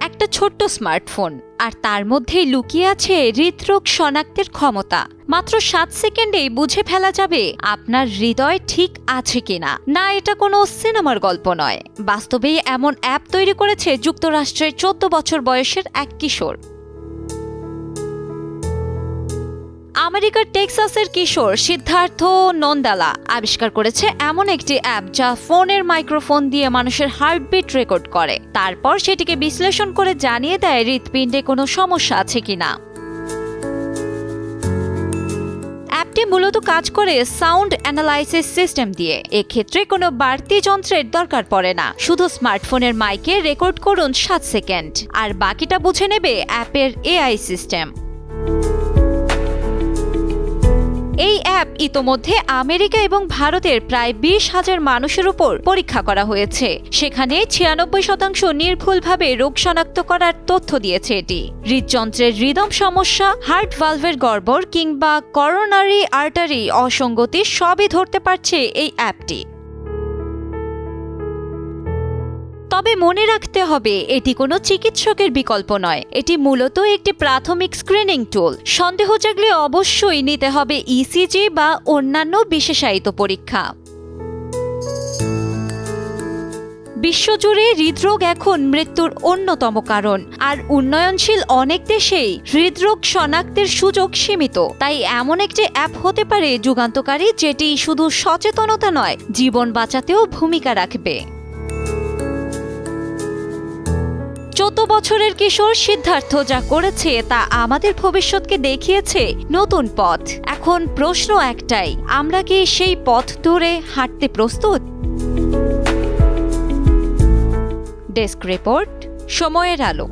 একটা ছোট্ট স্মার্টফোন, আর তার মধ্যেই লুকিয়ে আছে হৃদরোগ শনাক্তের ক্ষমতা। মাত্র 7 সেকেন্ডেই বুঝে ফেলা যাবে আপনার হৃদয় ঠিক আছে কিনা। না, এটা কোনো সিনেমার গল্প নয়, বাস্তবেই এমন অ্যাপ তৈরি করেছে যুক্তরাষ্ট্রের 14 বছর বয়সের এক কিশোর। আমেরিকার টেক্সাসের কিশোর সিদ্ধার্থ নন্দালা আবিষ্কার করেছে এমন একটি অ্যাপ যা ফোনের মাইক্রোফোন দিয়ে মানুষের হার্টবিট রেকর্ড করে, তারপর সেটিকে বিশ্লেষণ করে জানিয়ে দেয় হৃৎপিণ্ডে কোনো সমস্যা আছে কিনা। অ্যাপটি মূলত কাজ করে সাউন্ড অ্যানালাইসিস সিস্টেম দিয়ে। এক্ষেত্রে কোনো বাড়তি যন্ত্রের দরকার পড়ে না, শুধু স্মার্টফোনের মাইকে রেকর্ড করুন 7 সেকেন্ড, আর বাকিটা বুঝে নেবে অ্যাপের এআই সিস্টেম। এই অ্যাপ ইতোমধ্যে আমেরিকা এবং ভারতের প্রায় 20,000 মানুষের উপর পরীক্ষা করা হয়েছে। সেখানে 96% নির্ভুলভাবে রোগ শনাক্ত করার তথ্য দিয়েছে এটি। হৃদযন্ত্রের রিদম সমস্যা, হার্ট ভালভের গড়বড় কিংবা করোনারি আর্টারি অসঙ্গতি সবই ধরতে পারছে এই অ্যাপটি। তবে মনে রাখতে হবে, এটি কোনো চিকিৎসকের বিকল্প নয়, এটি মূলত একটি প্রাথমিক স্ক্রিনিং টুল। সন্দেহ জাগলে অবশ্যই নিতে হবে ইসিজি বা অন্যান্য বিশেষায়িত পরীক্ষা। বিশ্বজুড়ে হৃদরোগ এখন মৃত্যুর অন্যতম কারণ, আর উন্নয়নশীল অনেক দেশেই হৃদরোগ শনাক্তের সুযোগ সীমিত। তাই এমন একটি অ্যাপ হতে পারে যুগান্তকারী, যেটি শুধু সচেতনতা নয়, জীবন বাঁচাতেও ভূমিকা রাখবে। 14 বছরের কিশোর সিদ্ধার্থ যা করেছে তা আমাদের ভবিষ্যৎকে দেখিয়েছে নতুন পথ। এখন প্রশ্ন একটাই, আমরা কি সেই পথ ধরে হাঁটতে প্রস্তুত? ডেস্ক রিপোর্ট, সময়ের আলো।